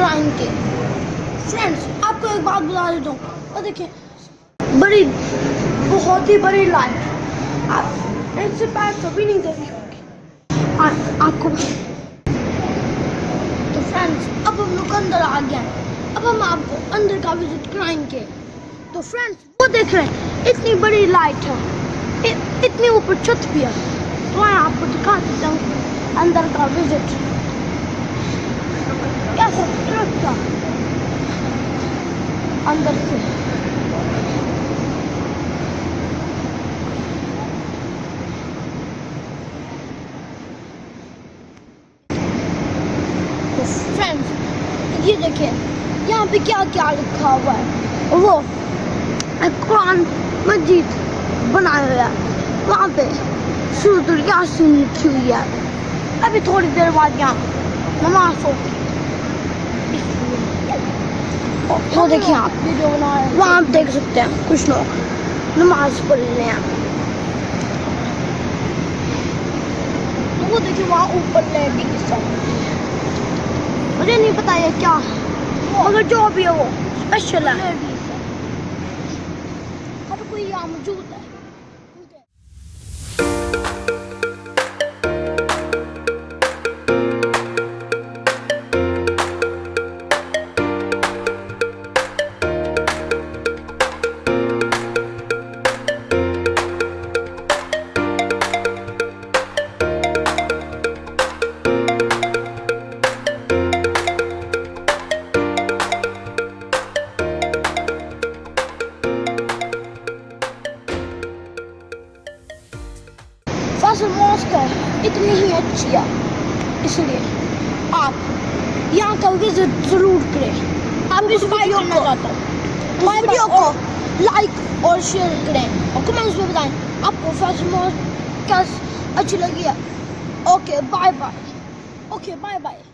Crime के। Friends, आपको एक बात बता देता हूँ, और देखिए बड़ी, बहुत ही बड़ी लाइट, आप इनसे पैर कभी नहीं देखी होगी आपको। तो फ्रेंड्स, अब हम लोग अंदर आ गए हैं, अब हम आपको अंदर का विजिट कराएंगे। तो फ्रेंड्स, वो देख रहे हैं इतनी बड़ी लाइट है, इतनी ऊपर छत भी है, तो मैं आपको दिखा देता हूँ अंदर का विजिट कैसा लगता अंदर से। तो फ्रेंड्स, ये देखिए यहाँ पे क्या क्या लिखा हुआ है, वो कुरान मजीद बनाया हुआ है, वहाँ पे सूरह यासीन लिखी हुई है। अभी थोड़ी देर बाद यहाँ नमाज होगी, वो देखिए आप वहाँ आप देख सकते हैं कुछ लोग नमाज पढ़ रहे हैं। वो देखिए वहाँ ऊपर लेडीज है, मुझे नहीं पता ये क्या है, मगर जो भी है वो स्पेशल है, हर कोई यहाँ मौजूद है। फैसल मॉस्क इतनी ही अच्छी है, इसलिए आप यहाँ का विजिट जरूर करें। आप इस वीडियो को लाइक और शेयर करें और कमेंट्स में बताएं आपको फैसल मॉस्क कैसी अच्छी लगी है। Okay bye bye.